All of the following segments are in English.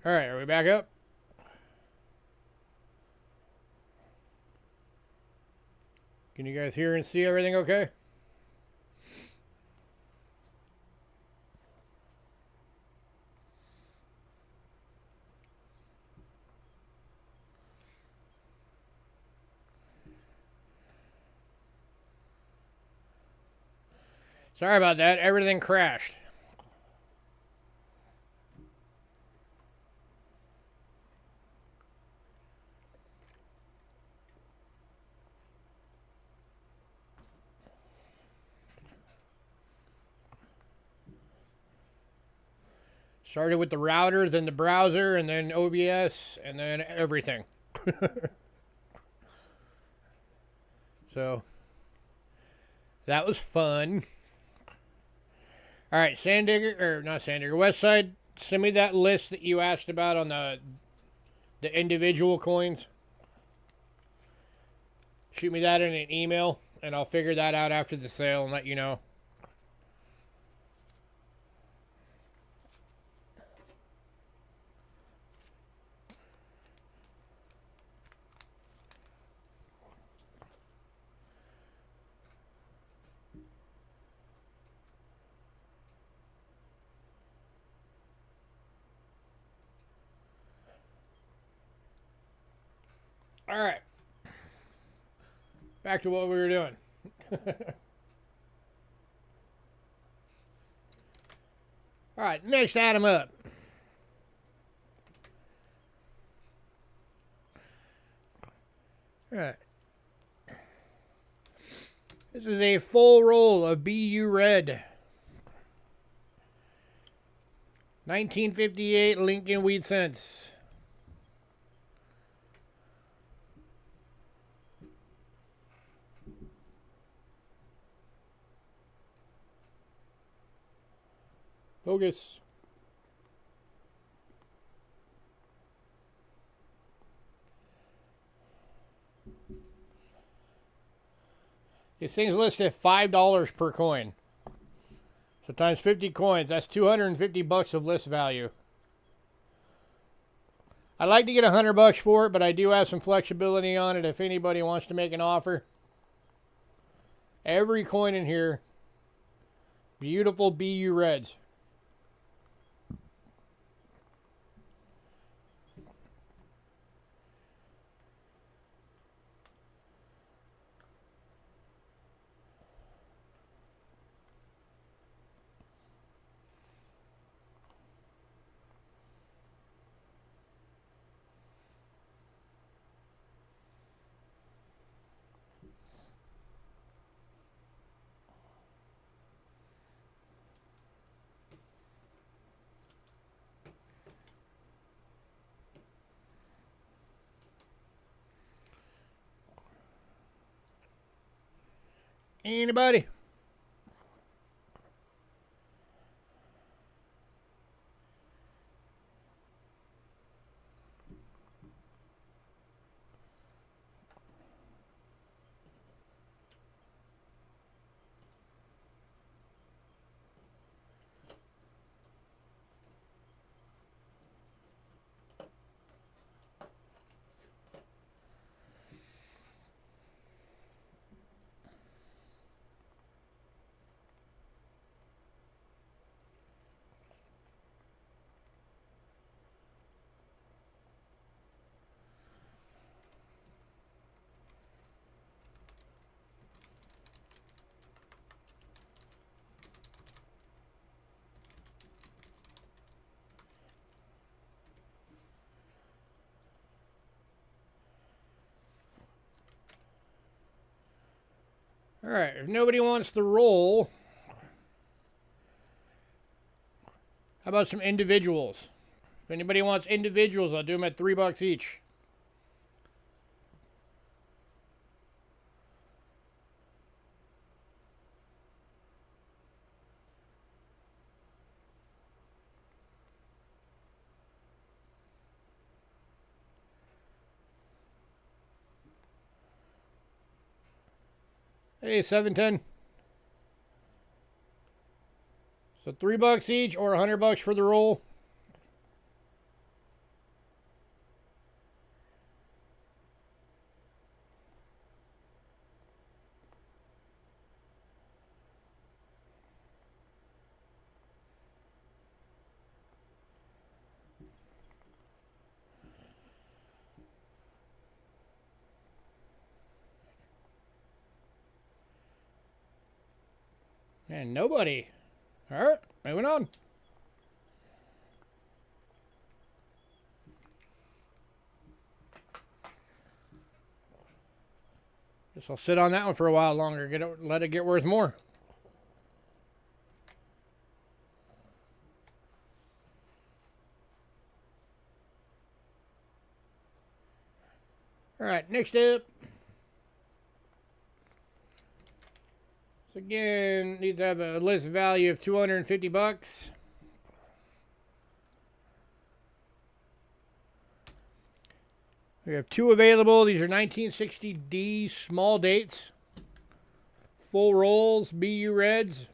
All right, are we back up? Can you guys hear and see everything okay? Sorry about that. Everything crashed. Started with the router, then the browser, and then OBS, and then everything. So, that was fun. All right, Sandigger, or not Sandigger, Westside, send me that list that you asked about on the individual coins. Shoot me that in an email, and I'll figure that out after the sale and let you know. All right. Back to what we were doing. All right, next item up. All right. This is a full roll of BU Red. 1958 Lincoln Wheat Cents. Focus. This thing's listed at $5 per coin. So times 50 coins, that's 250 bucks of list value. I'd like to get $100 for it, but I do have some flexibility on it if anybody wants to make an offer. Every coin in here, beautiful BU Reds. Anybody? All right, if nobody wants to roll, how about some individuals? If anybody wants individuals, I'll do them at $3 each. Hey, 710. So $3 each or $100 for the roll. And nobody. Alright, moving on. Guess I'll sit on that one for a while longer. Let it get worth more. Alright, next up. So again, needs to have a list value of 250 bucks. We have 2 available. These are 1960D small dates. Full rolls, BU Reds.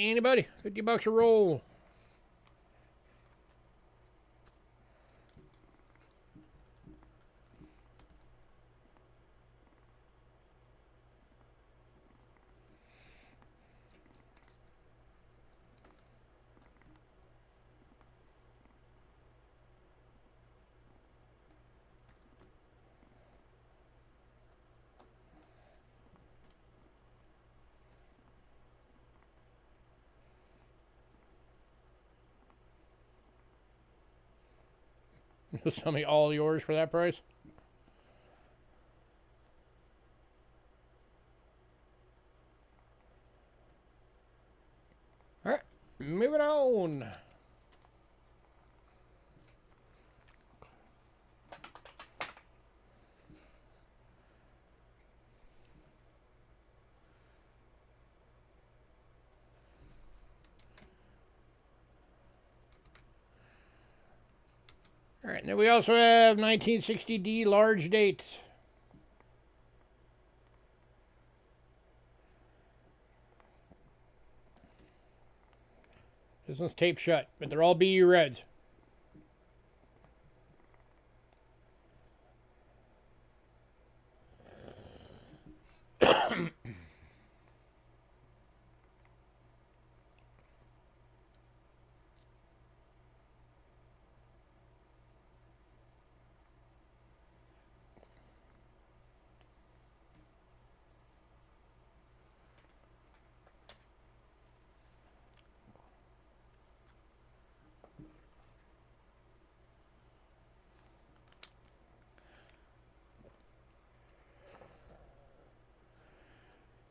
Anybody? 50 bucks a roll. You'll sell me all yours for that price? Alright, moving on. Alright, now we also have 1960D large dates. This one's taped shut, but they're all BU Reds.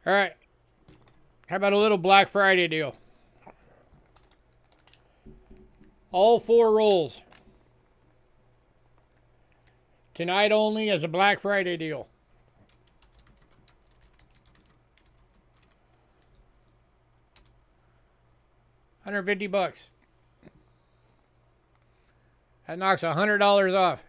All right. How about a little Black Friday deal? All 4 rolls. Tonight only as a Black Friday deal. $150. That knocks $100 off.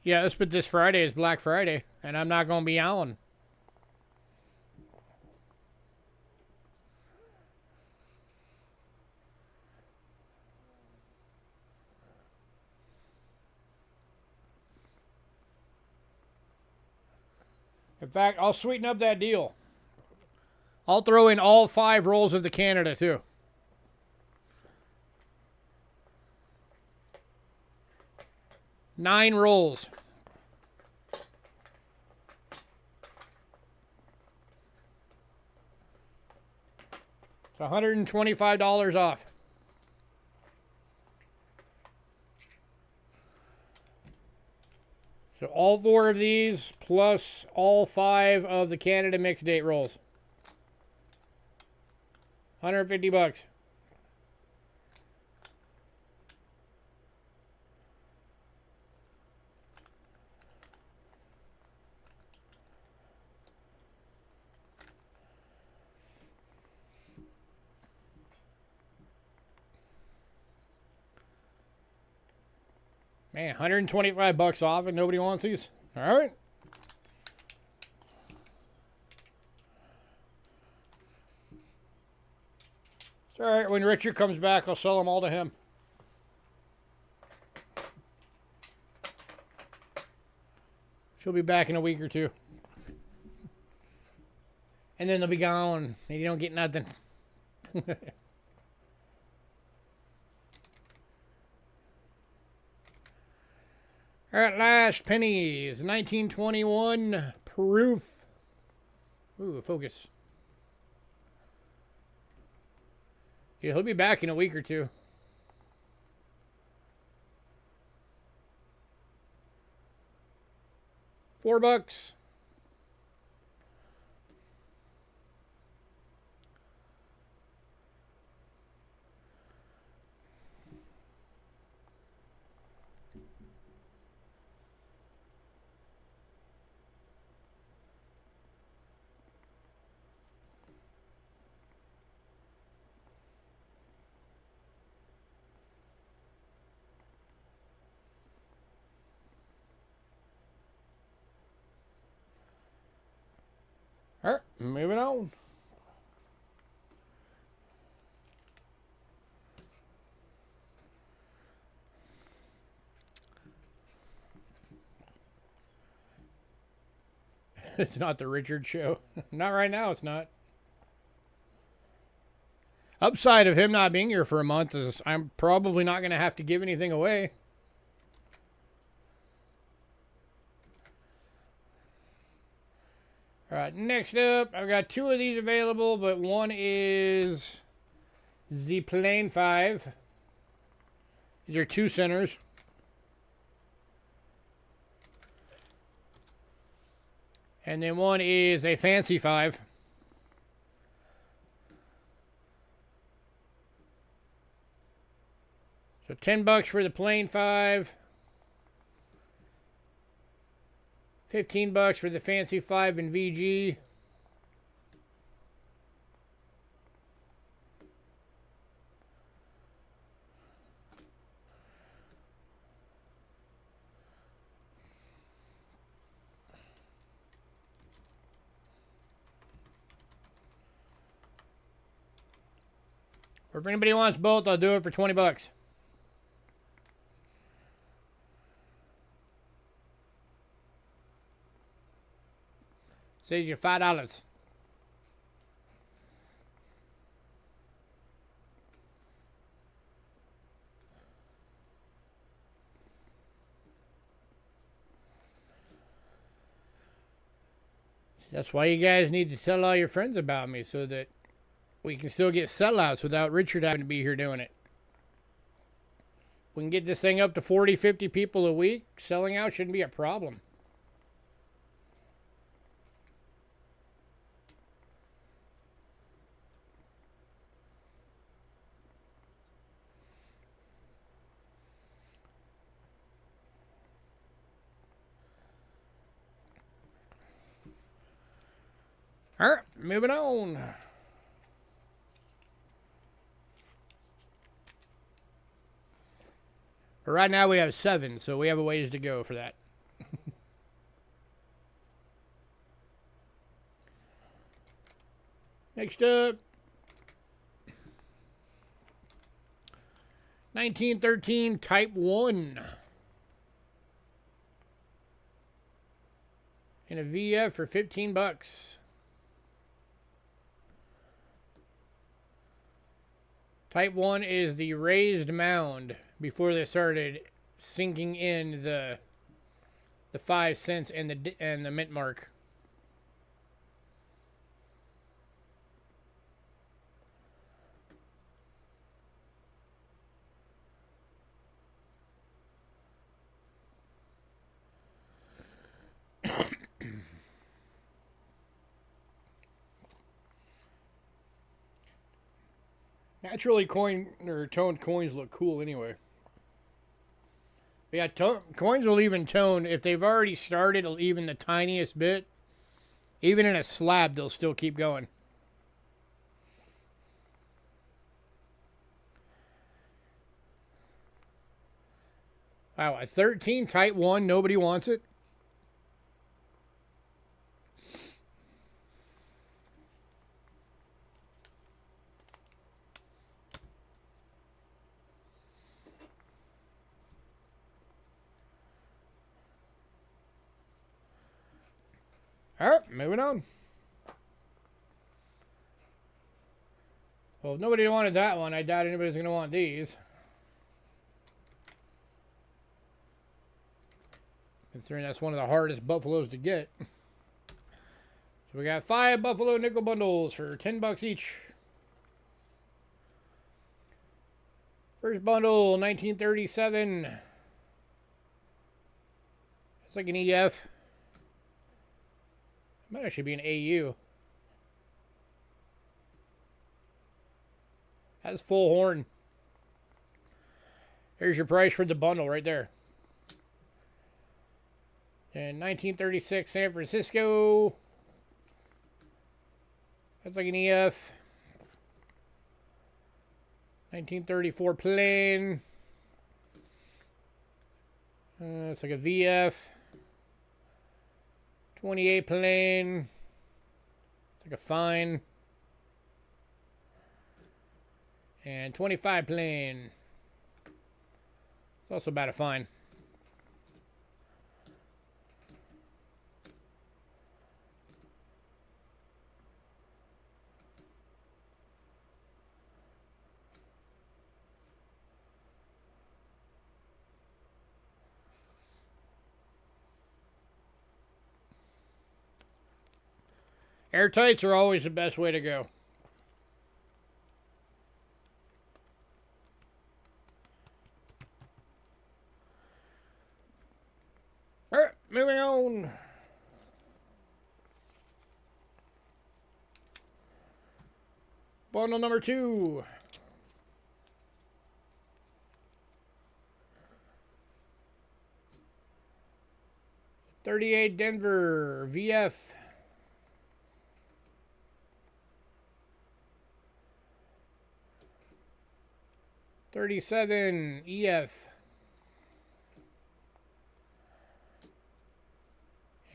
Yeah, let's put this Friday as Black Friday, and I'm not going to be on. In fact, I'll sweeten up that deal. I'll throw in all 5 rolls of the Canada, too. Nine rolls. It's $125 off. So all 4 of these plus all 5 of the Canada mixed date rolls. $150. Man, $125 off and nobody wants these? All right. It's all right. When Richard comes back, I'll sell them all to him. She'll be back in a week or 2. And then they'll be gone, and you don't get nothing. All right, last pennies. 1921 proof. Ooh, focus. Yeah, he'll be back in a week or two. $4. All right, moving on. It's not the Richard show. Not right now, it's not. Upside of him not being here for a month is I'm probably not going to have to give anything away. All right, next up, I've got 2 of these available, but one is the plain 5. These are 2 centers. And then one is a fancy 5. So $10 for the plain 5. $15 for the fancy 5 in VG. Or if anybody wants both, I'll do it for $20. Saves you $5. That's why you guys need to tell all your friends about me so that we can still get sellouts without Richard having to be here doing it. We can get this thing up to 40, 50 people a week. Selling out shouldn't be a problem. All right, moving on. Right now we have 7, so we have a ways to go for that. Next up, 1913 Type 1. And a VF for $15. Type 1 is the raised mound before they started sinking in the 5 cents and the mint mark. Naturally, coin or toned coins look cool anyway. But yeah, coins will even tone if they've already started even the tiniest bit. Even in a slab, they'll still keep going. Wow, a 13 Type 1, nobody wants it. All right, moving on. Well, if nobody wanted that one, I doubt anybody's going to want these. Considering that's one of the hardest buffaloes to get. So we got 5 buffalo nickel bundles for $10 each. First bundle, 1937. It's like an EF. It might actually be an AU. Has full horn. Here's your price for the bundle right there. And 1936 San Francisco. That's like an EF. 1934 plain. It's like a VF. 28 plain. It's like a fine. And 25 plain. It's also about a fine. Airtights are always the best way to go. Alright, moving on. Bundle number 2. $38 Denver VF. $37 EF.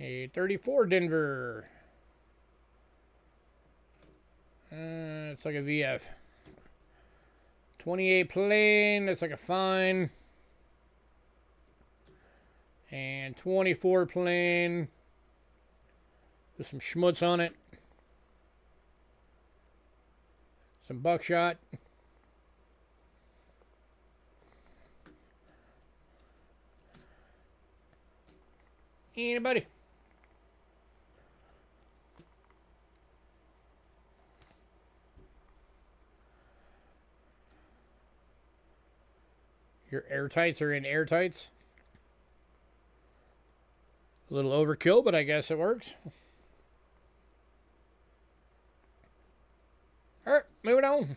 A 34 Denver. It's like a VF. 28 plain. That's like a fine. And 24 plain. With some schmutz on it. Some buckshot. Anybody? Your airtights are in airtights. A little overkill, but I guess it works. Alright, moving on.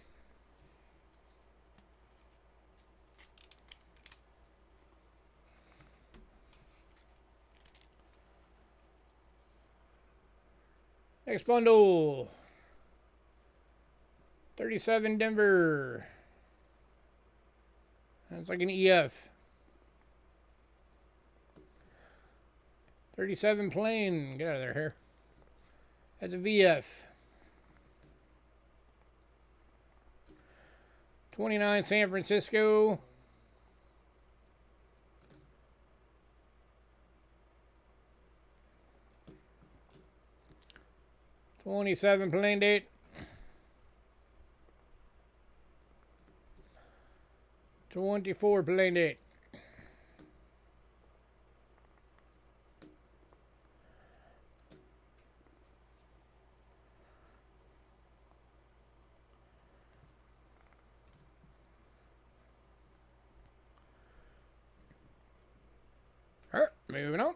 Next bundle. 37 Denver. That's like an EF. 37 plain. Get out of there, hair. That's a VF. 29 San Francisco. $27 plain date. $24 plain date. All right, moving on.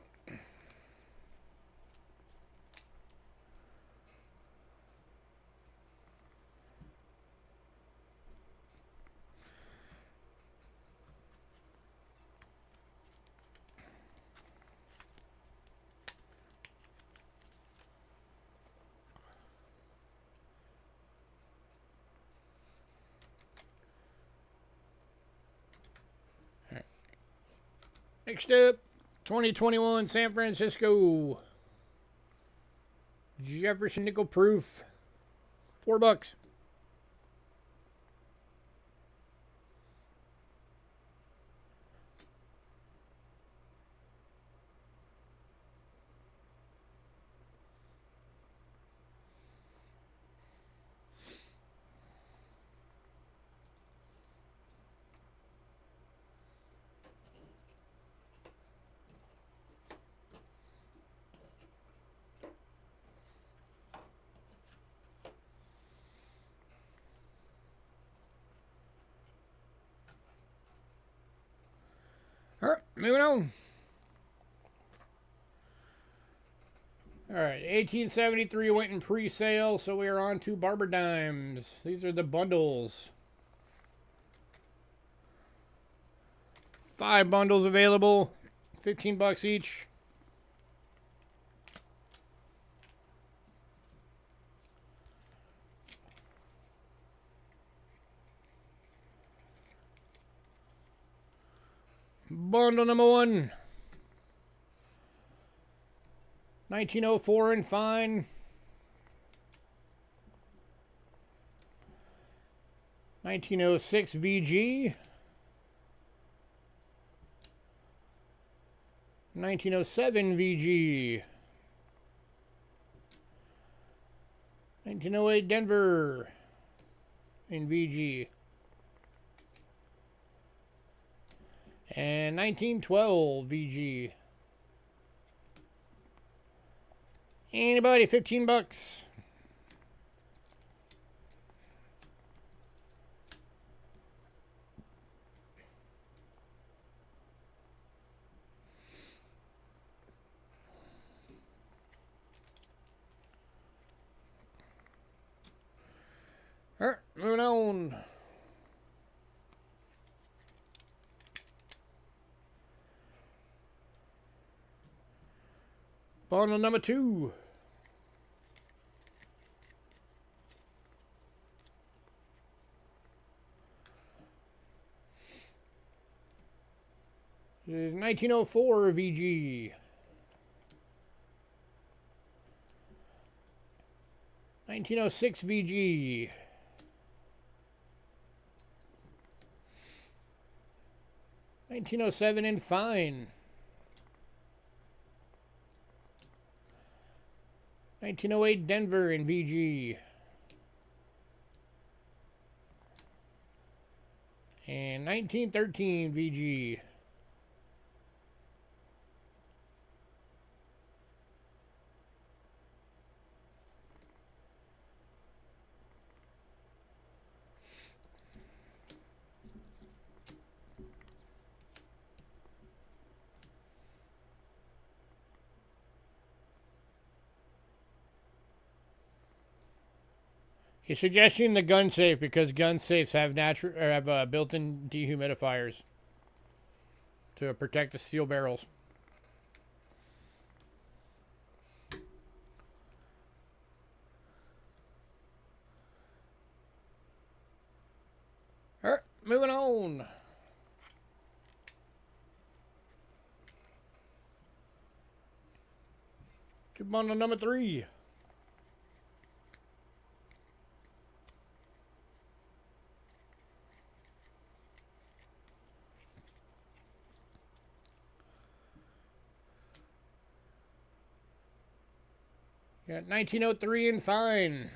Next up, 2021 San Francisco. Jefferson nickel proof. $4. moving on. All right, 1873 went in pre-sale, so we are on to Barber Dimes. These are the bundles. 5 bundles available, 15 bucks each. Bundle number 1. 1904 and fine. 1906 VG. 1907 VG. 1908 Denver in VG. And 1912 VG. Anybody, 15 bucks. All right, moving on. Bundle number 2. This is 1904 VG. 1906 VG. 1907 in fine. 1908 Denver in VG. And 1913 VG. He's suggesting the gun safe because gun safes have built-in dehumidifiers to protect the steel barrels. All right, moving on. To bundle number 3. Got 1903 in fine.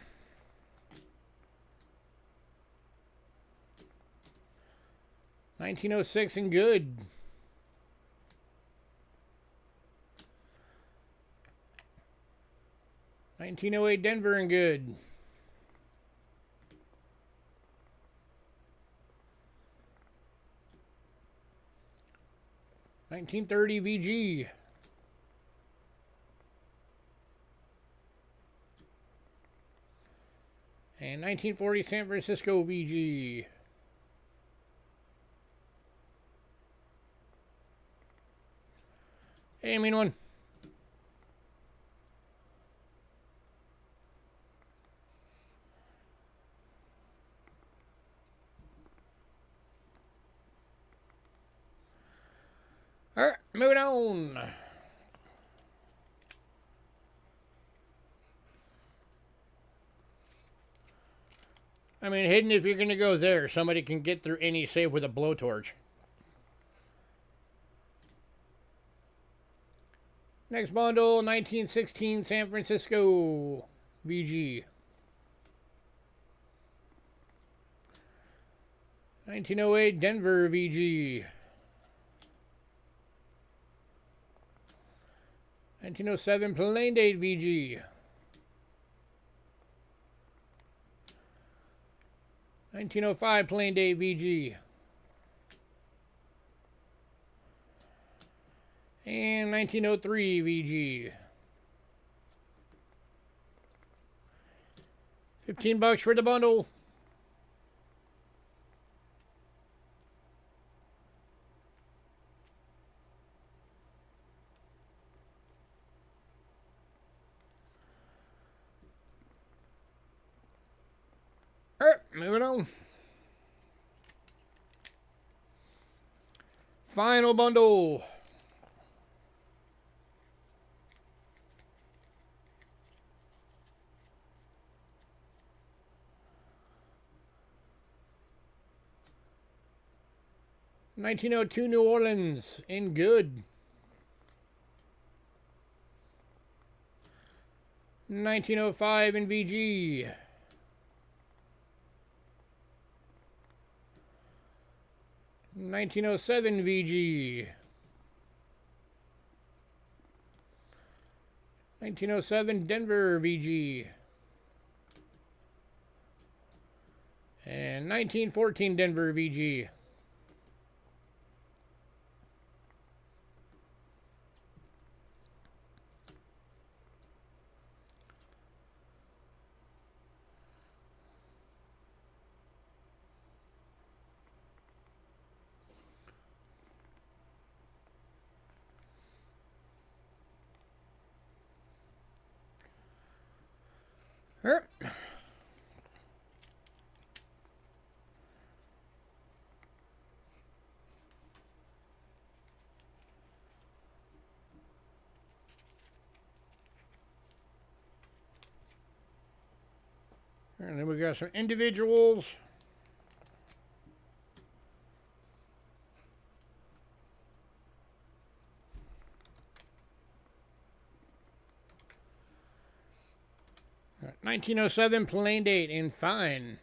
1906 in good. 1908 Denver in good. 1930 VG. 1940 San Francisco VG. Hey, mean one. All right, moving on. I mean, hidden if you're going to go there, somebody can get through any safe with a blowtorch. Next bundle, 1916 San Francisco VG. 1908 Denver VG. 1907 Plain Date VG. 1905 Plain Date VG. And 1903 VG. $15 for the bundle. Alright, moving on. Final bundle. $1902 New Orleans in good. $1905 in VG. $1907 VG. $1907 Denver VG. And $1914 Denver VG. And then we got some individuals. All right, 1907 plain date in fine.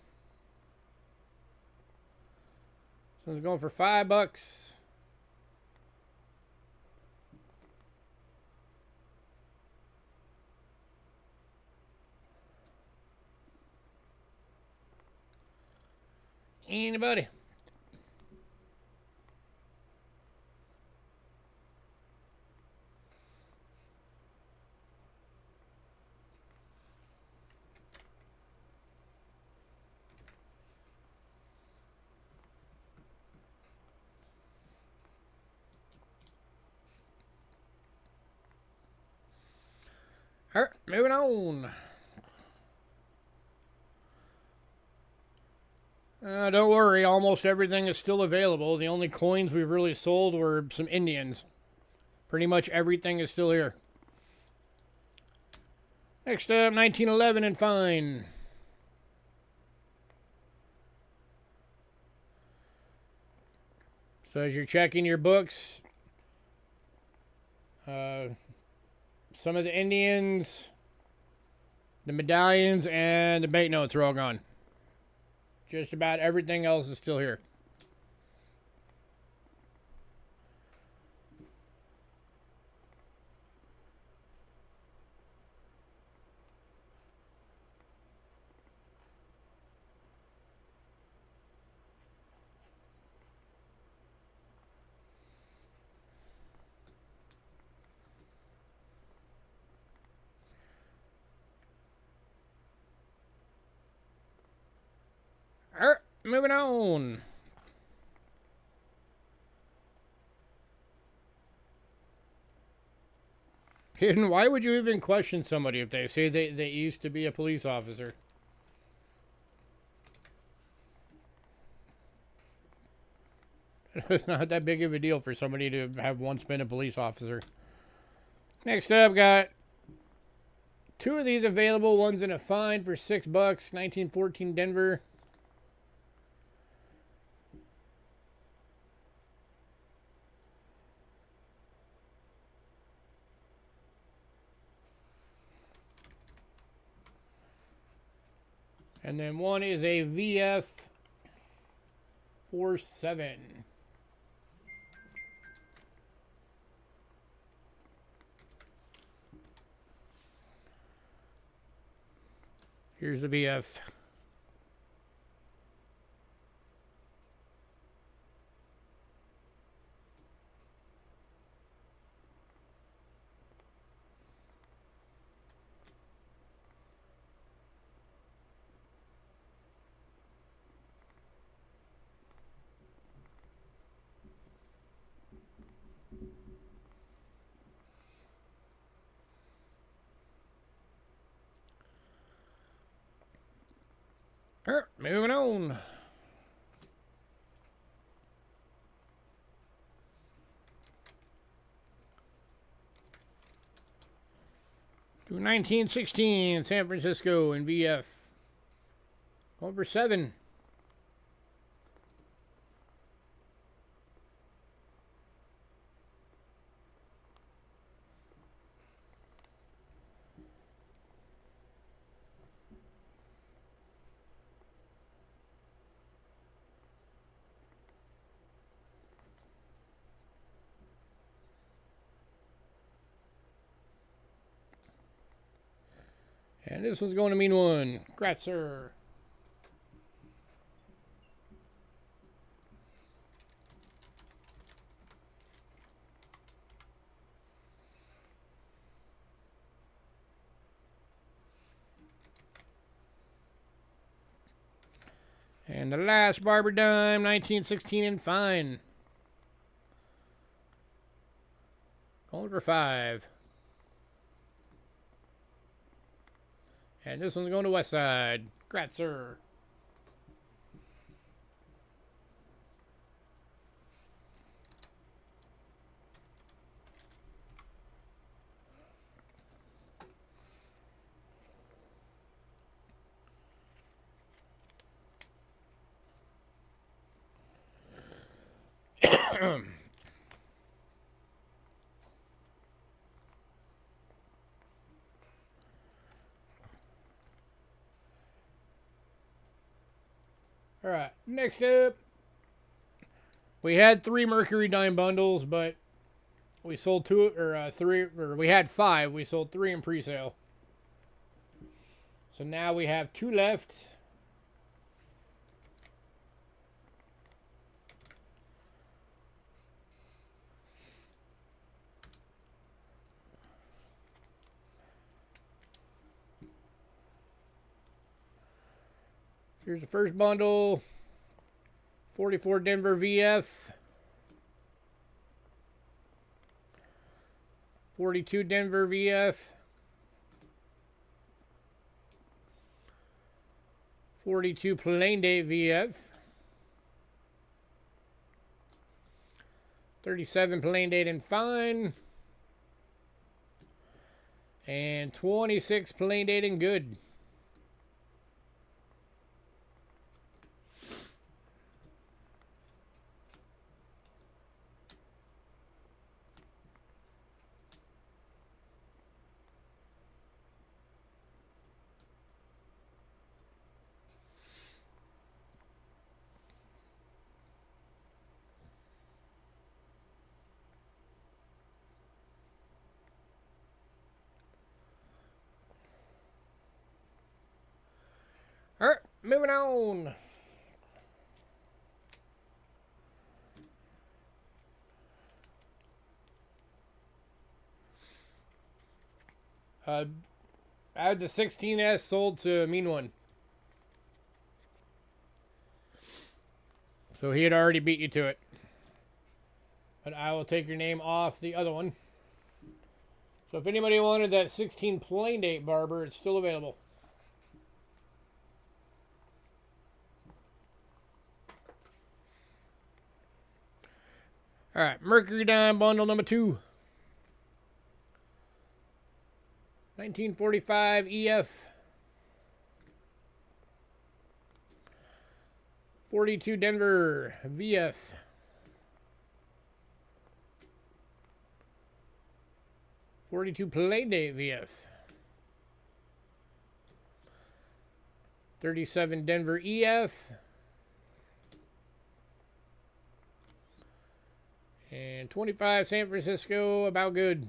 This one's going for $5. Anybody? All right, moving on. Don't worry, almost everything is still available. The only coins we've really sold were some Indians. Pretty much everything is still here. Next up, 1911 and fine. So as you're checking your books, some of the Indians, the medallions, and the banknotes are all gone. Just about everything else is still here. Alright, moving on. Hidden, why would you even question somebody if they say they used to be a police officer? It's not that big of a deal for somebody to have once been a police officer. Next up, got two of these available. One's in a fine for $6. 1914 Denver. And then one is a VF 47. Here's the VF. All right, moving on. To 1916 San Francisco in VF. Over 7. And this one's going to mean 1. Congrats, sir. And the last Barber Dime, 1916 in fine. Going for 5. And this one's going to West Side. Congrats, sir. All right, next up, we had 3 Mercury Dime bundles, but we sold 2 or 3, or we had 5. We sold 3 in pre-sale. So now we have 2 left. Here's the first bundle. 44 Denver VF. 42 Denver VF. 42 Plain Date VF. 37 Plain Date and Fine. And 26 Plain Date and Good. All right, moving on. I had the 16S sold to Mean One. So he had already beat you to it. But I will take your name off the other one. So if anybody wanted that 16 Plain Date Barber, it's still available. All right, Mercury Dime bundle number 2. 1945 EF. 42 Denver VF. 42 Plain Date VF. 37 Denver EF. And 25 San Francisco, about good.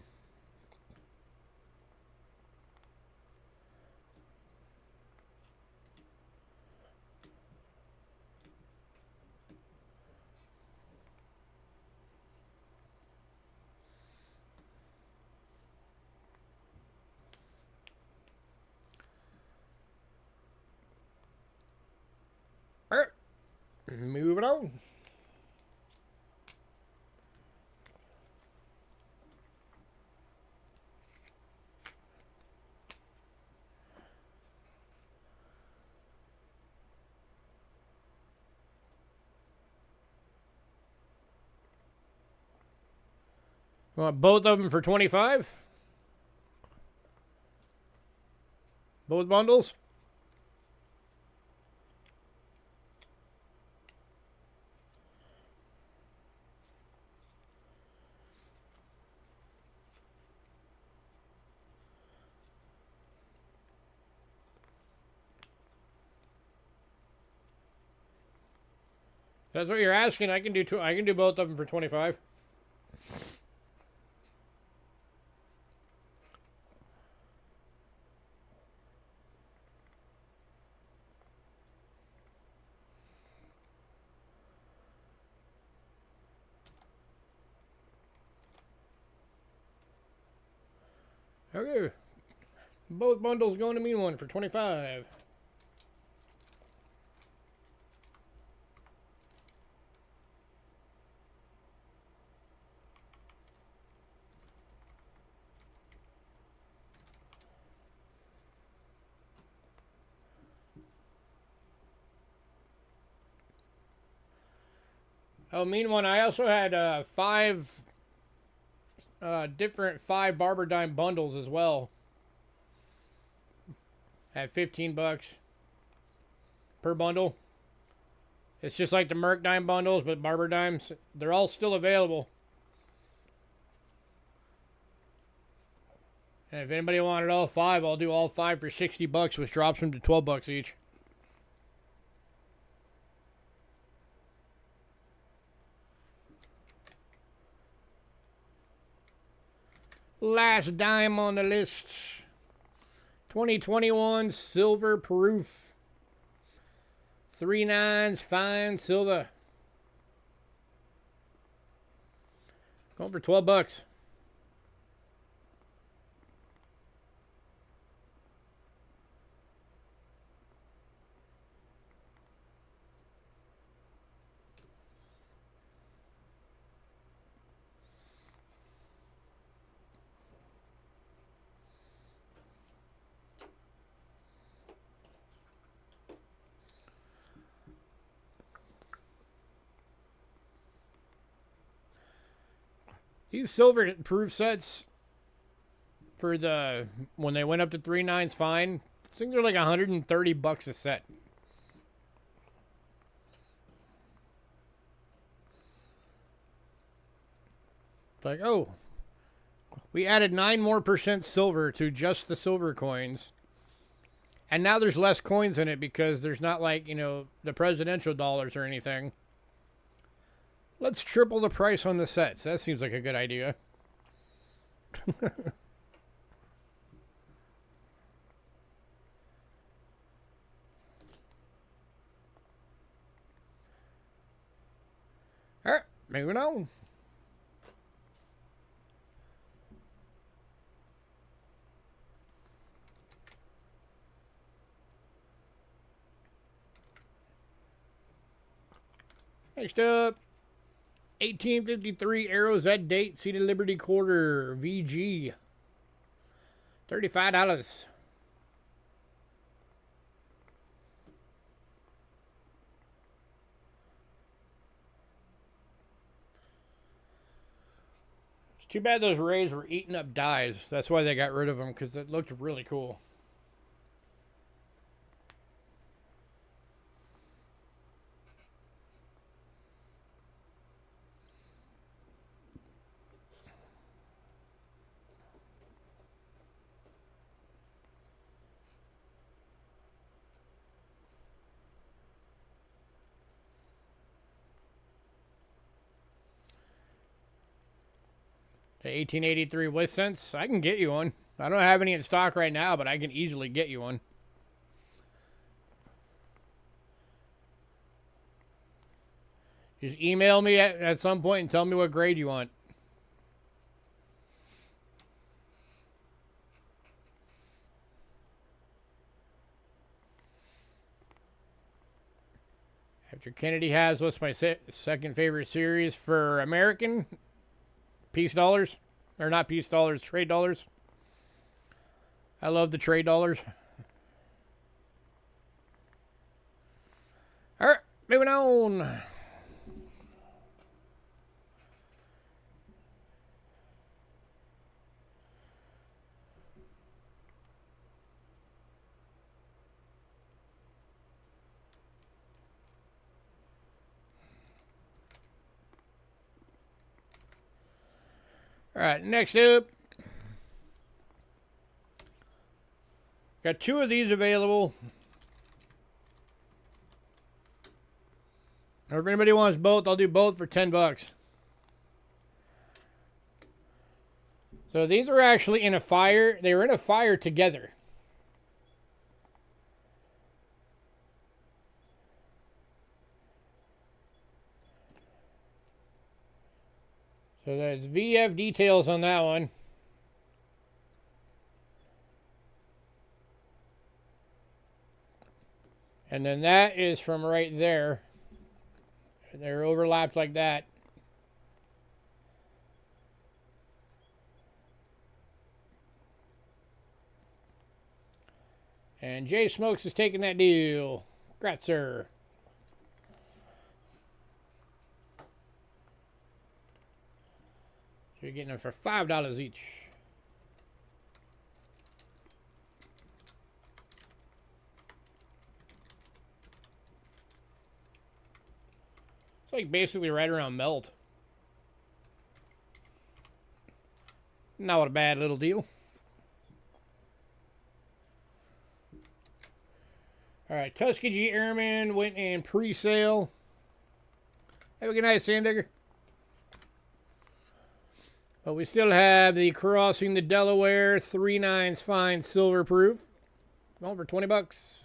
All right, moving on. You want both of them for 25? Both bundles? That's what you're asking. I can do two. I can do both of them for 25. Okay. Both bundles going to mean one for 25. Oh, mean one. I also had 5 different 5 barber dime bundles as well. At 15 bucks per bundle. It's just like the Merc dime bundles, but barber dimes. They're all still available. And if anybody wanted all 5, I'll do all 5 for 60 bucks, which drops them to 12 bucks each. Last dime on the list. 2021 silver proof. 3 nines fine silver. Going for 12 bucks. These silver proof sets for the when they went up to 3 nines fine, things are like 130 bucks a set. It's like, oh, we added 9% more silver to just the silver coins. And now there's less coins in it because there's not like, you know, the presidential dollars or anything. Let's triple the price on the sets. That seems like a good idea. All right, moving on. Next up, 1853 Arrows at Date, Seated Liberty Quarter, VG. $35. It's too bad those rays were eating up dies. That's why they got rid of them, because it looked really cool. The 1883 with cents. I can get you one. I don't have any in stock right now, but I can easily get you one. Just email me at some point and tell me what grade you want. After Kennedy has, what's my second favorite series for American? Peace dollars. Or not peace dollars, trade dollars. I love the trade dollars. Alright, moving on. All right, next up. Got 2 of these available. Or if anybody wants both, I'll do both for 10 bucks. So these are actually in a fire. They were in a fire together. So there's VF details on that one. And then that is from right there. They're overlapped like that. And Jay Smokes is taking that deal. Congrats, sir. So you're getting them for $5 each. It's like basically right around melt. Not a bad little deal. All right, Tuskegee Airman went in pre-sale. Have a good night, Sandigger. But we still have the Crossing the Delaware 3/9 fine silver proof. Going for 20 bucks.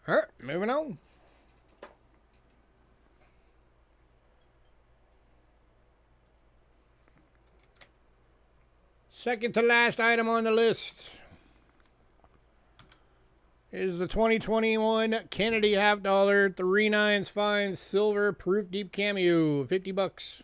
All right, moving on. Second to last item on the list is the 2021 Kennedy half dollar 3/9 fine silver proof deep cameo, 50 bucks.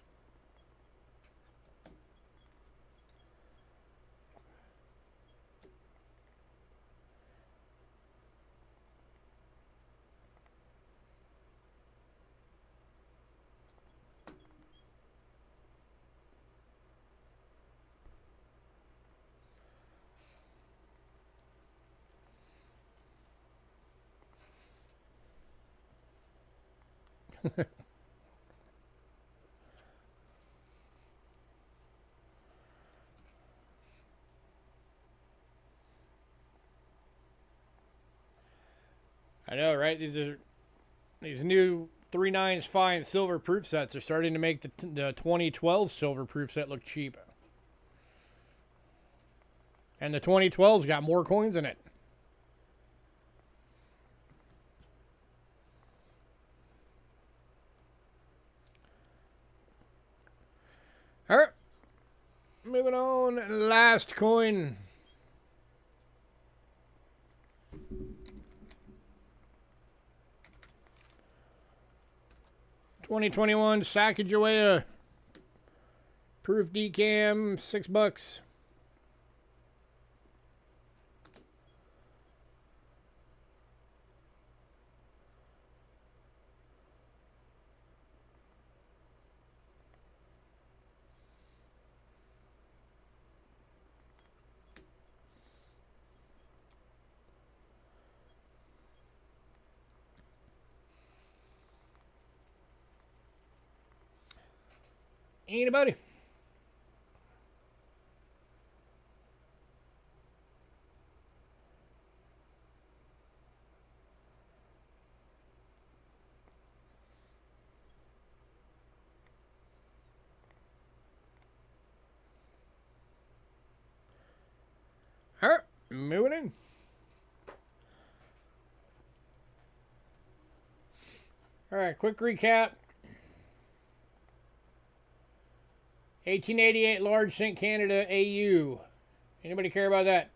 I know, right? These new 3/9 fine silver proof sets are starting to make the 2012 silver proof set look cheap. And the 2012's got more coins in it. All right. Moving on. Last coin. $2021 Sacagawea proof decam, $6. Anybody? All right, moving in. All right, quick recap. 1888 large St. Canada AU. Anybody care about that?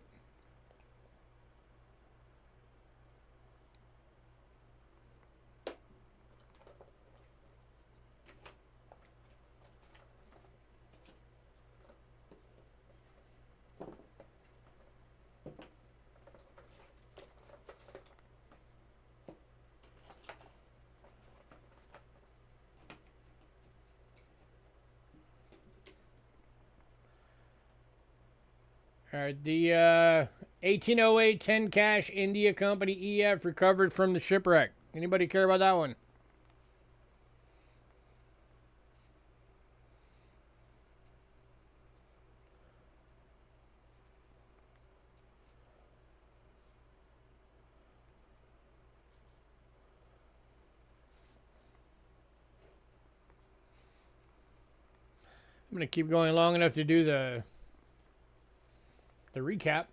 All right, the 1808 10 cash India Company EF recovered from the shipwreck. Anybody care about that one? I'm going to keep going long enough to do the recap.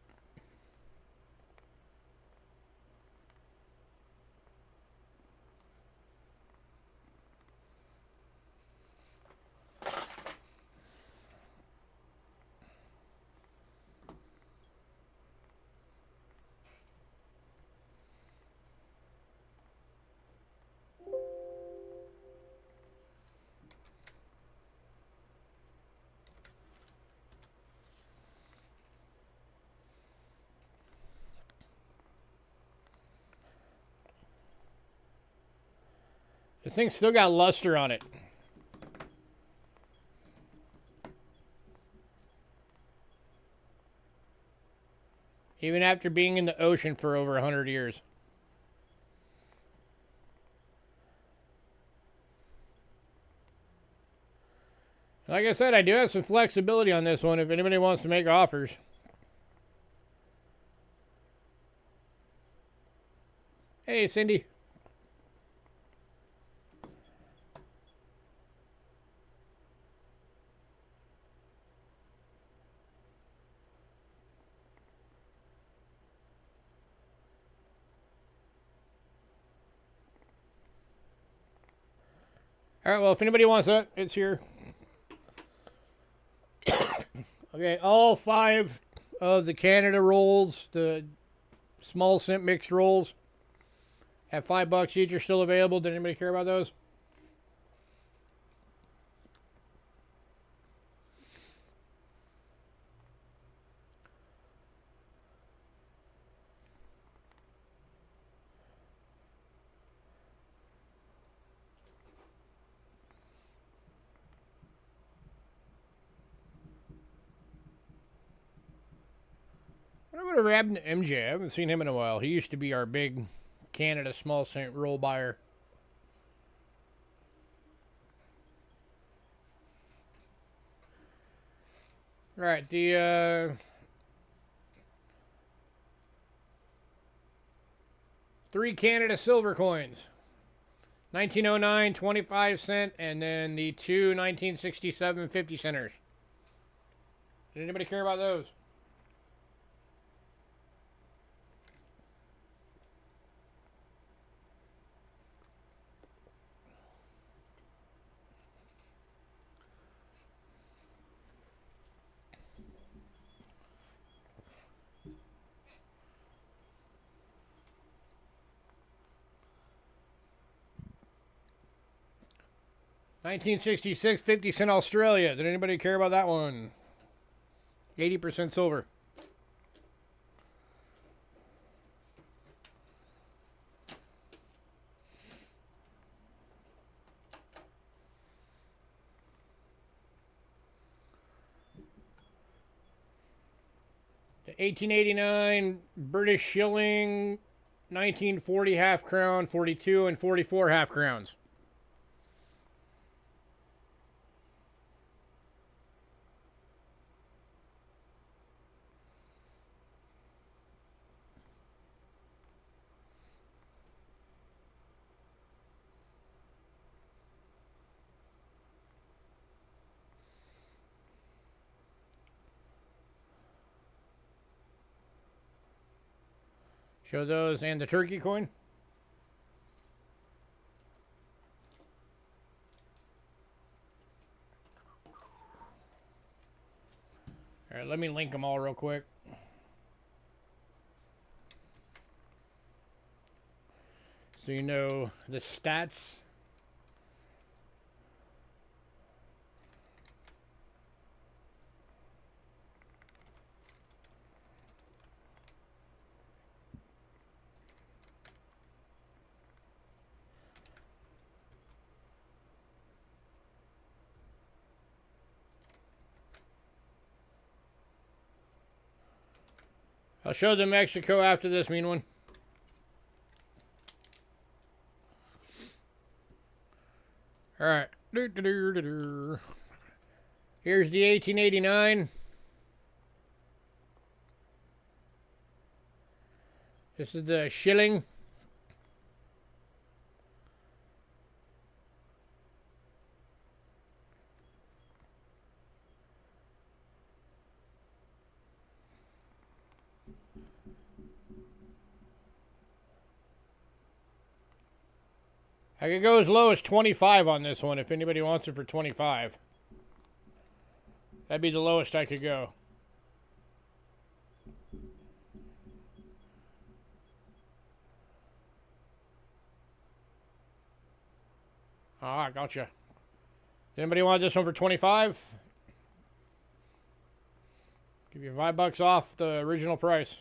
This thing's still got luster on it. Even after being in the ocean for over 100 years. Like I said, I do have some flexibility on this one if anybody wants to make offers. Hey, Cindy. All right, well, if anybody wants that, it's here. Okay, all 5 of the Canada rolls, the small cent mixed rolls, at $5 each are still available. Did anybody care about those? I wonder what happened to MJ. I haven't seen him in a while. He used to be our big Canada small cent roll buyer. All right, the 3 Canada silver coins. 1909, 25 cent, and then the 2 1967 50 centers. Did anybody care about those? $1966, 50 cent Australia. Did anybody care about that one? 80% silver. The 1889 British shilling, 1940 half crown, 42 and 44 half crowns. Show those and the turkey coin. All right, let me link them all real quick. So you know the stats. I'll show the Mexico after this mean one. All right. Here's the 1889. This is the shilling. I could go as low as 25 on this one if anybody wants it for 25. That'd be the lowest I could go. Ah, gotcha. Anybody want this one for 25? Give you $5 off the original price.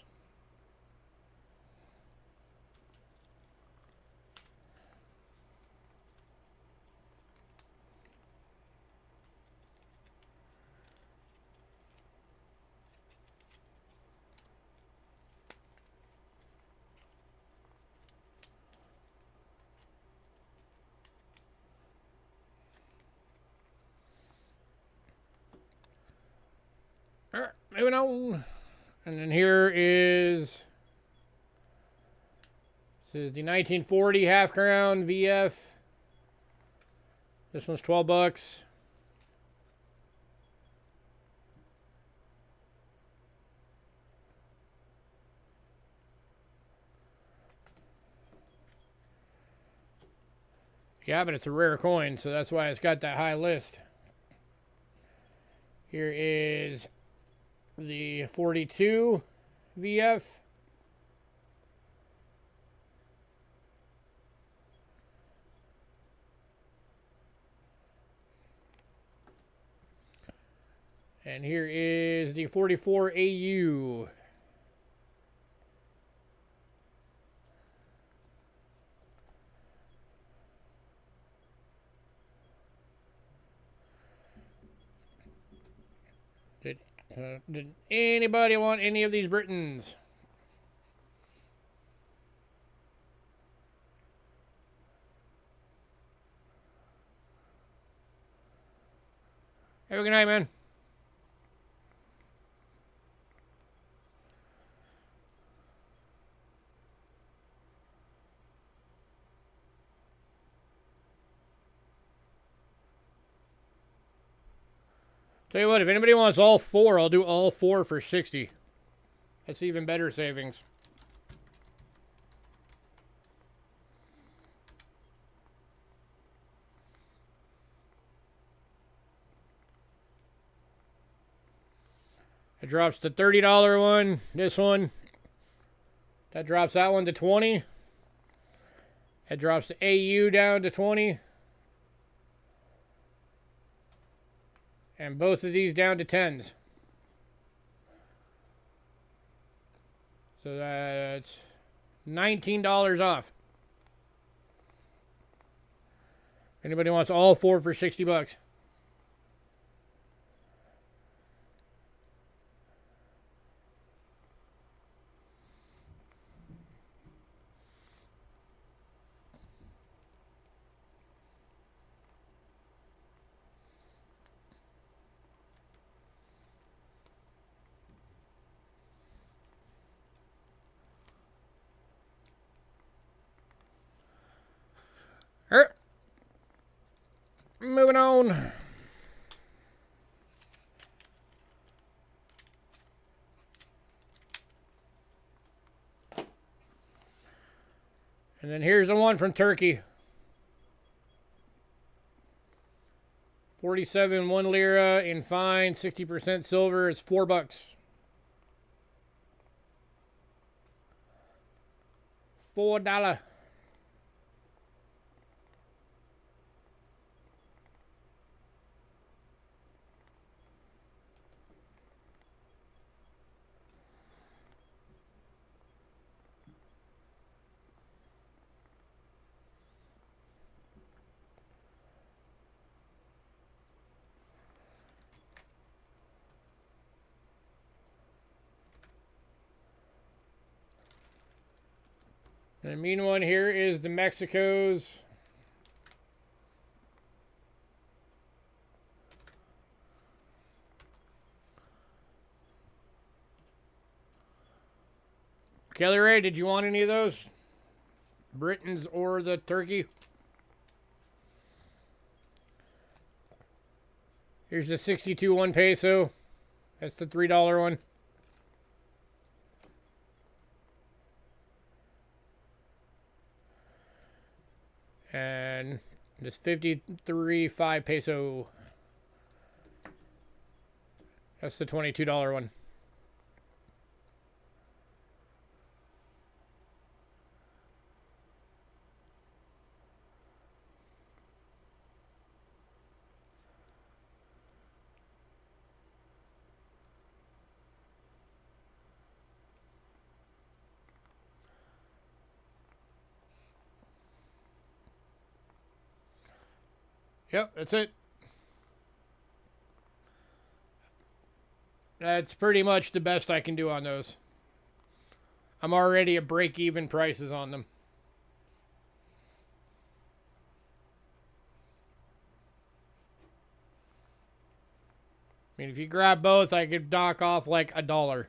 All right, moving on. And then here is, this is the 1940 half crown VF. This one's $12. Yeah, but it's a rare coin, so that's why it's got that high list. Here is the 42 VF. And here is the 44 AU. Did anybody want any of these Britons? Have a good night, man. Tell you what, if anybody wants all four, I'll do all four for 60. That's even better savings. It drops the $30 one, this one. That drops that one to 20. It drops the AU down to 20. And both of these down to 10s. So that's $19 off. Anybody wants all four for $60? Moving on. And then here's the one from Turkey. 47 1 lira in fine, 60% silver. It's $4. $4. And the mean one here is the Mexico's. Kelly Ray, did you want any of those? Britain's or the turkey? Here's the 62 1 peso. That's the $3 one. And this 53 5 peso. That's the $22 one. Yep, that's it. That's pretty much the best I can do on those. I'm already at break-even prices on them. I mean, if you grab both, I could knock off like $1.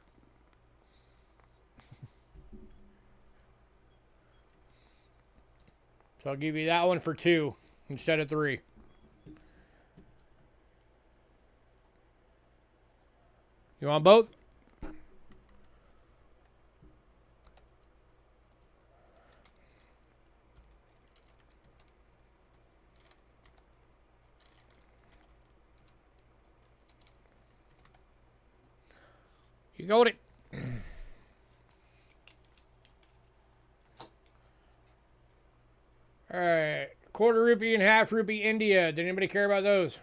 So I'll give you that one for 2 instead of 3. You want both? You got it. All right. Quarter rupee and half rupee India. Did anybody care about those?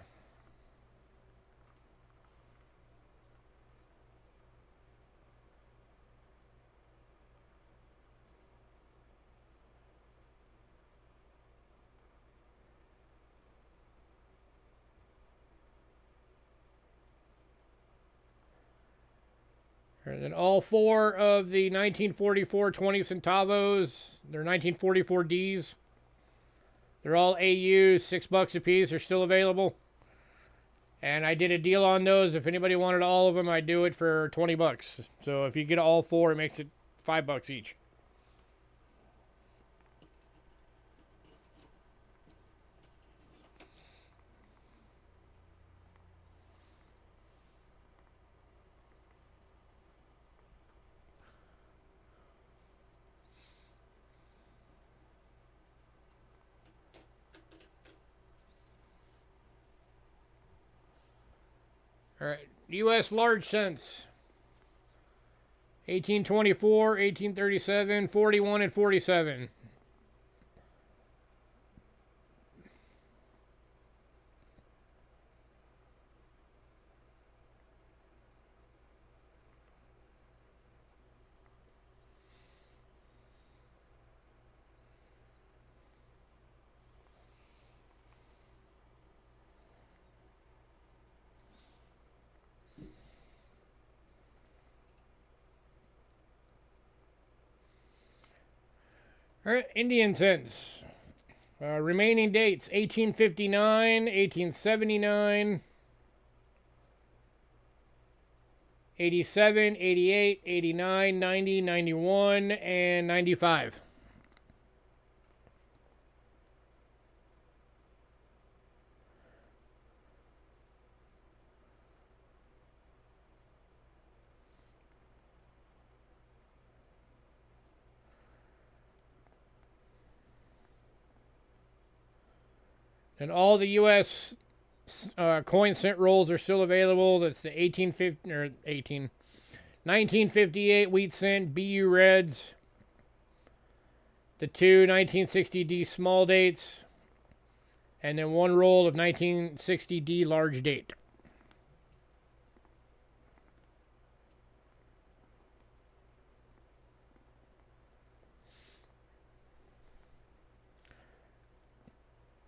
And then all 4 of the 1944 20 centavos, they're 1944 Ds. They're all AU, $6 a piece. They're still available. And I did a deal on those. If anybody wanted all of them, I'd do it for $20. So if you get all 4, it makes it $5 each. All right, U.S. large cents. 1824, 1837, 41, and 47. All right, Indian cents. Remaining dates, 1859, 1879, 87, 88, 89, 90, 91, and 95. And all the U.S. Coin cent rolls are still available. That's the 1958 wheat cent BU Reds. The 2 1960D small dates. And then 1 roll of 1960D large date.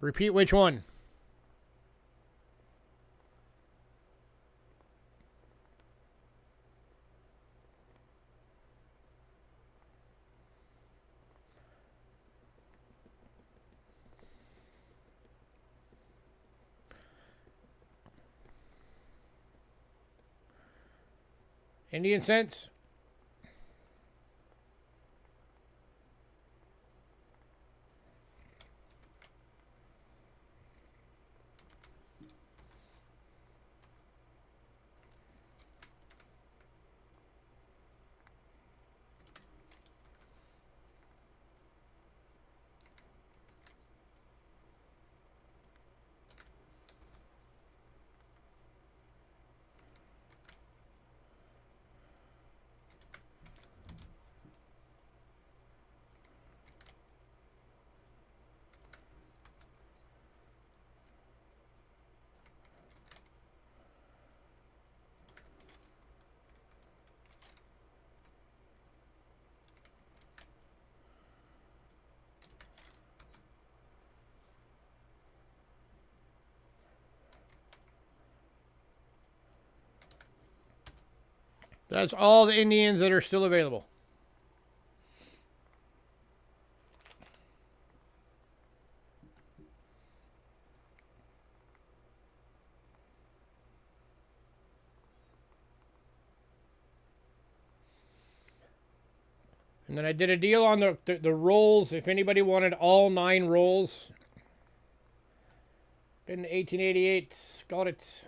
Repeat which one? Indian cents. That's all the Indians that are still available. And then I did a deal on the rolls. If anybody wanted all 9 rolls. Been 1888. Got it.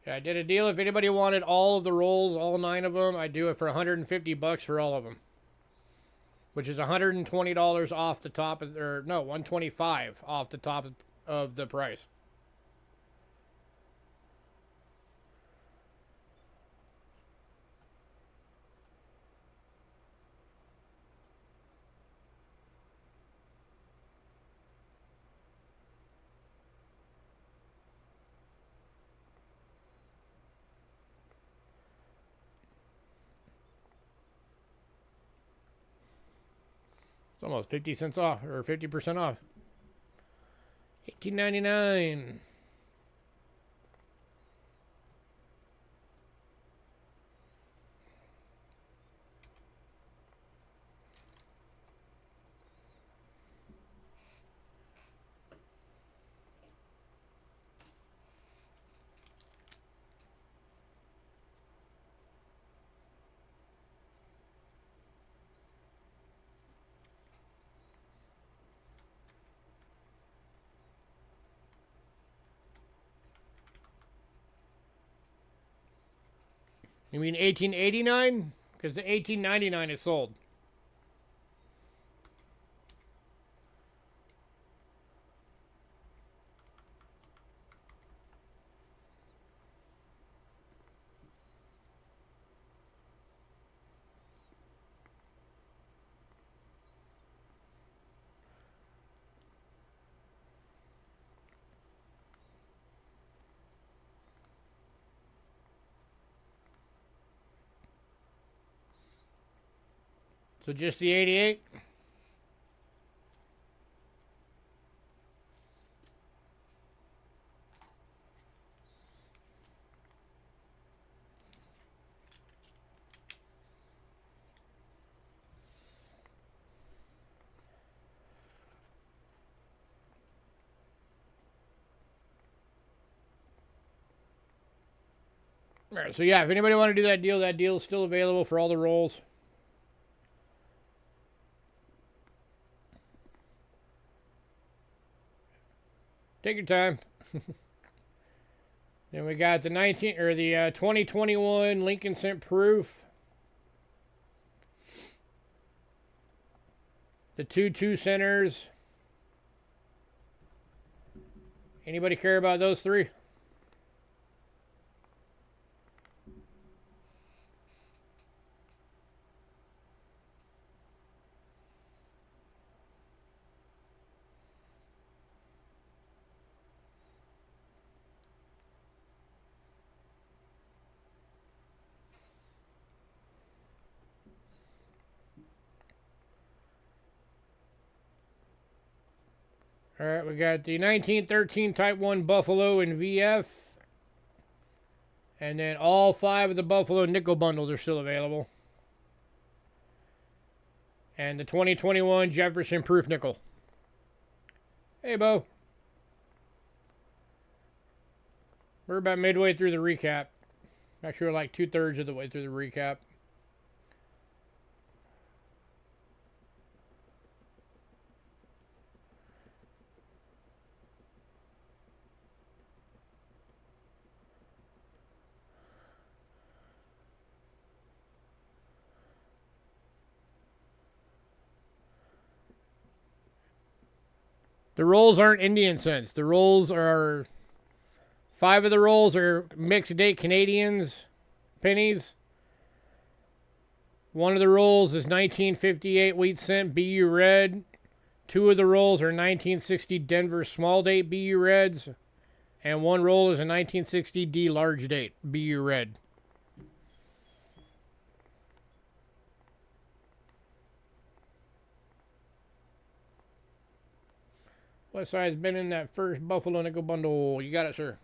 Yeah, I did a deal. If anybody wanted all of the rolls, all 9 of them, I'd do it for $150 for all of them. Which is $120 off the top of, or no, $125 off the top of the price. It's almost 50 cents off, or 50% off. $18.99. You mean 1889? Because the 1899 is sold. So just the 88? All right, so yeah, if anybody want to do that deal is still available for all the rolls. Take your time. Then we got the 2021 Lincoln Cent Proof. The 2 centers. Anybody care about those 3? All right, we got the 1913 Type 1 Buffalo in VF. And then all 5 of the Buffalo nickel bundles are still available. And the 2021 Jefferson Proof Nickel. Hey, Bo. We're about midway through the recap. Actually, we're like 2/3 of the way through the recap. The rolls aren't Indian cents. The rolls are... 5 of the rolls are mixed date Canadians, pennies. 1 of the rolls is 1958 wheat cent BU red. 2 of the rolls are 1960 Denver small date BU reds. And 1 roll is a 1960 D large date BU red. Westside's been in that first Buffalo Nickel bundle. You got it, sir.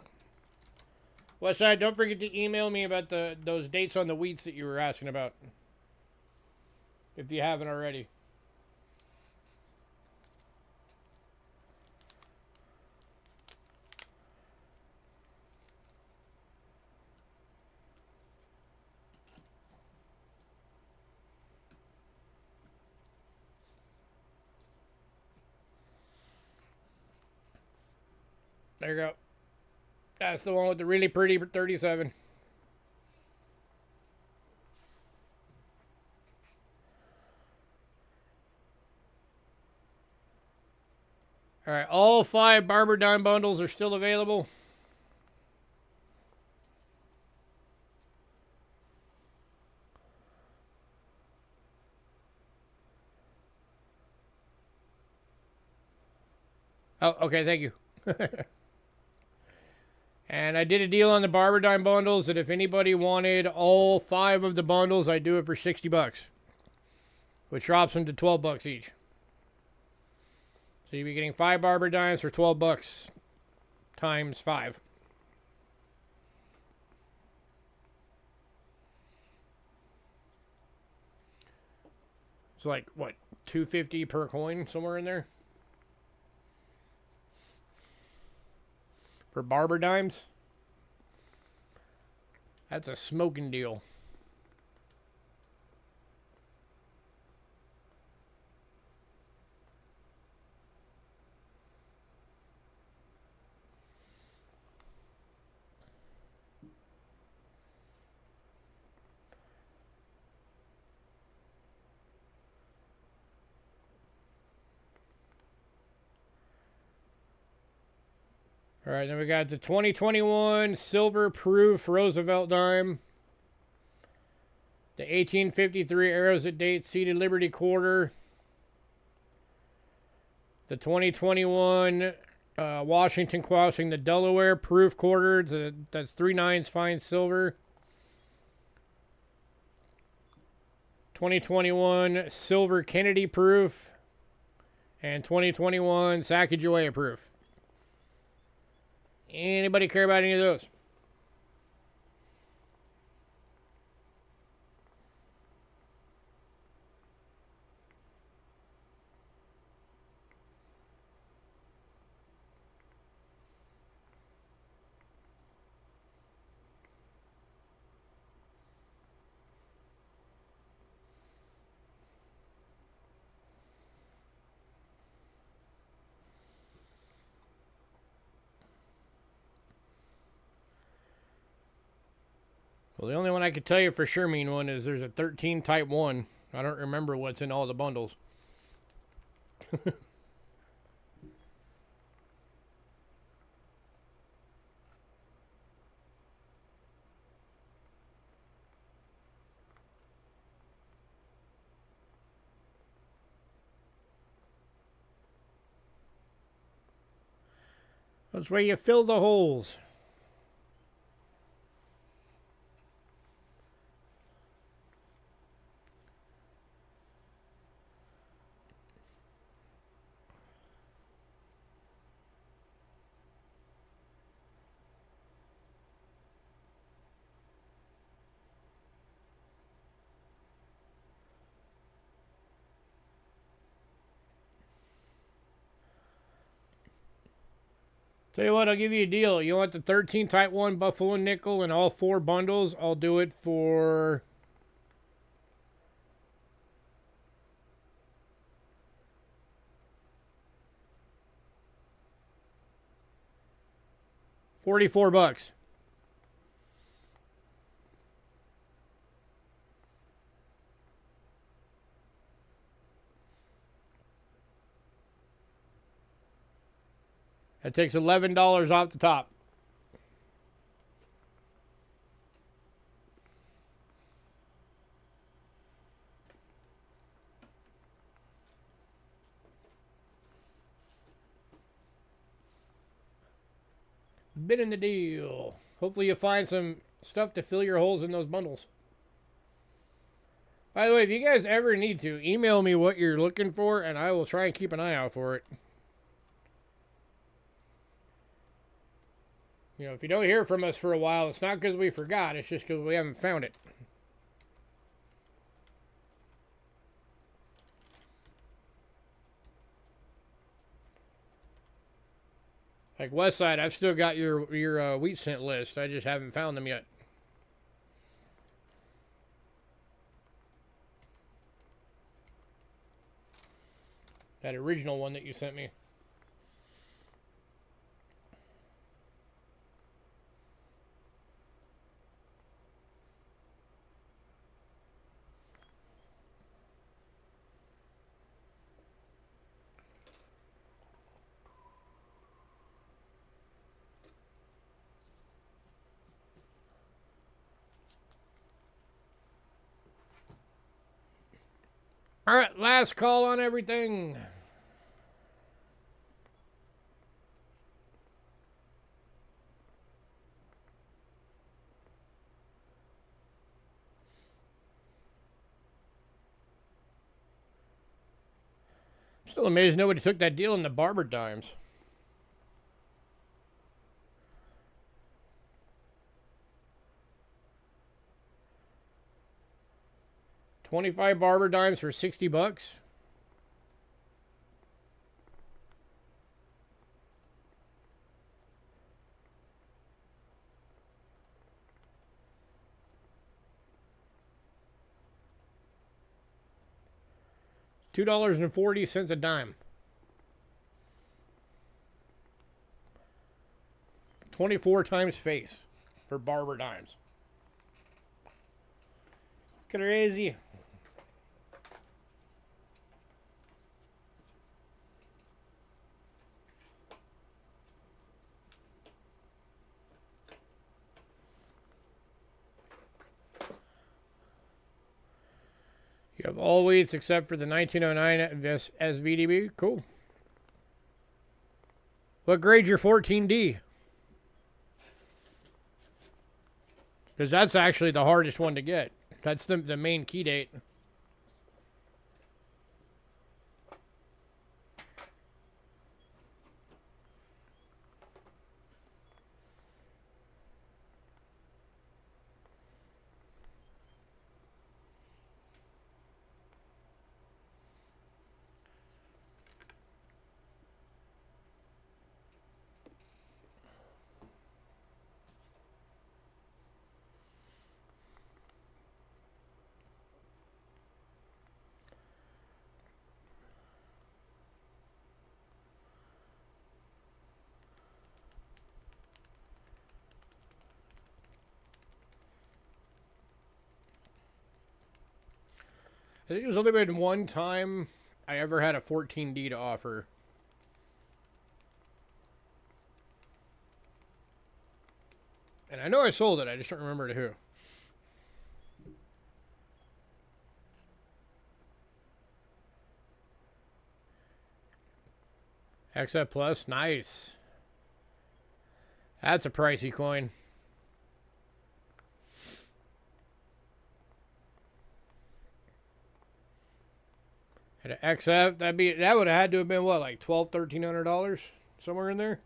Westside, don't forget to email me about those dates on the wheats that you were asking about. If you haven't already. There you go. That's the one with the really pretty 37. All right, all 5 Barber Dime bundles are still available. Oh, okay, thank you. And I did a deal on the Barber Dime bundles that if anybody wanted all 5 of the bundles, I'd do it for $60, which drops them to $12 each. So you'd be getting 5 Barber Dimes for $12 times 5. It's like, what, $2.50 per coin, somewhere in there? For Barber Dimes? That's a smoking deal. All right, then we got the 2021 Silver Proof Roosevelt Dime. The 1853 Arrows at Date Seated Liberty Quarter. The 2021 Washington Crossing the Delaware Proof Quarter. That's 3 9s fine silver. 2021 Silver Kennedy Proof. And 2021 Sacagawea Proof. Anybody care about any of those? Well, the only one I could tell you for sure mean one is there's a 13 Type 1. I don't remember what's in all the bundles. That's where you fill the holes. Tell you what, I'll give you a deal. You want the 13 Type 1 Buffalo Nickel and all 4 bundles? I'll do it for $44. That takes $11 off the top. Been in the deal. Hopefully you find some stuff to fill your holes in those bundles. By the way, if you guys ever need to, email me what you're looking for, and I will try and keep an eye out for it. You know, if you don't hear from us for a while, it's not because we forgot. It's just because we haven't found it. Like Westside, I've still got your wheat cent list. I just haven't found them yet. That original one that you sent me. All right, last call on everything. Still amazed nobody took that deal in the barber dimes. $25 barber dimes for $60. $2.40 a dime. 24 times face for barber dimes. Crazy. You have all weights except for the 1909 SVDB. Cool. What grade's your 14D? Because that's actually the hardest one to get. That's the main key date. I think there's only been one time I ever had a 14D to offer. And I know I sold it, I just don't remember to who. XF Plus, nice. That's a pricey coin. And an XF, that would have had to have been what, like $1,200–$1,300 somewhere in there.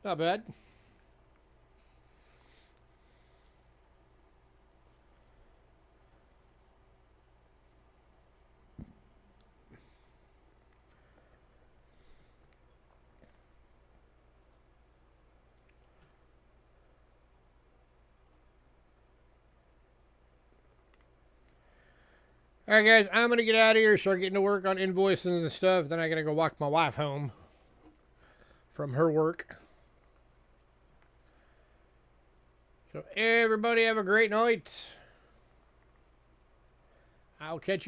Not bad. All right, guys, I'm going to get out of here, start getting to work on invoices and stuff. Then I got to go walk my wife home from her work. So everybody have a great night. I'll catch you.